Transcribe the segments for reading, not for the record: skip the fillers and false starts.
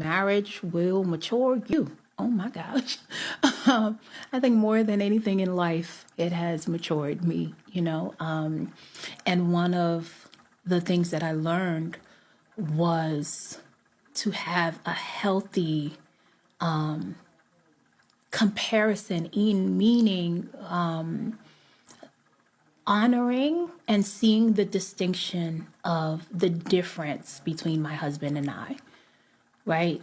marriage will mature you. Oh my gosh. I think more than anything in life, it has matured me. And one of the things that I learned was to have a healthy comparison, in meaning honoring and seeing the distinction of the difference between my husband and I, right?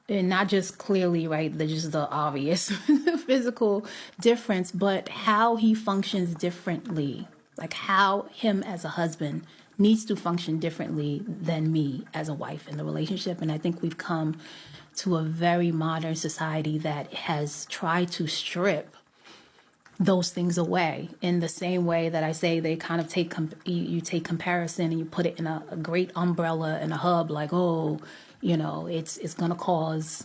And not just clearly, right, just the obvious physical difference, but how he functions differently, like how him as a husband needs to function differently than me as a wife in the relationship. And I think we've come to a very modern society that has tried to strip those things away, in the same way that I say they kind of take you take comparison and you put it in a great umbrella and a hub, like, oh, it's going to cause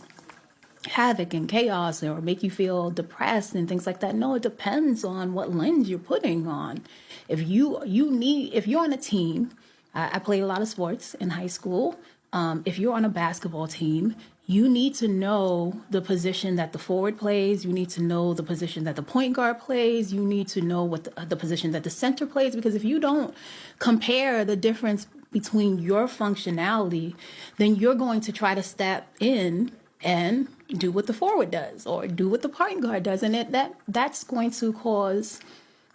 havoc and chaos or make you feel depressed and things like that. No, it depends on what lens you're putting on. If you're on a team, I played a lot of sports in high school. If you're on a basketball team, you need to know the position that the forward plays. You need to know the position that the point guard plays. You need to know what the position that the center plays, because if you don't compare the difference between your functionality, then you're going to try to step in and do what the forward does or do what the point guard does. And that's going to cause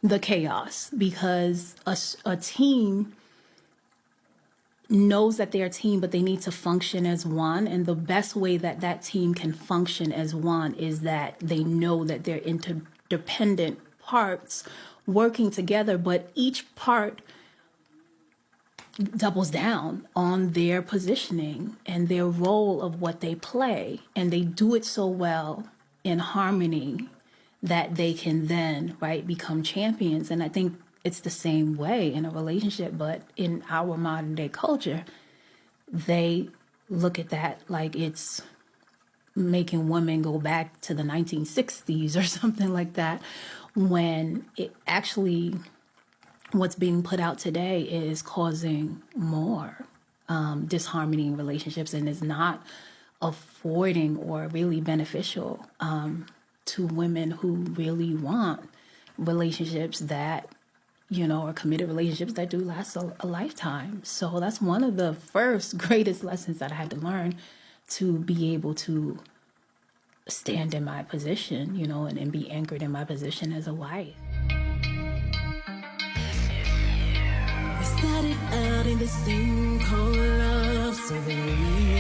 the chaos, because a team knows that they're a team, but they need to function as one. And the best way that that team can function as one is that they know that they're interdependent parts working together, but each part doubles down on their positioning and their role of what they play. And they do it so well in harmony that they can then, right, become champions. And I think it's the same way in a relationship, but in our modern day culture, they look at that like it's making women go back to the 1960s or something like that, when it actually, what's being put out today is causing more disharmony in relationships, and is not affording or really beneficial to women who really want relationships that or committed relationships that do last a lifetime. So that's one of the first greatest lessons that I had to learn to be able to stand in my position, and be anchored in my position as a wife. We started out in this thing called love, so then we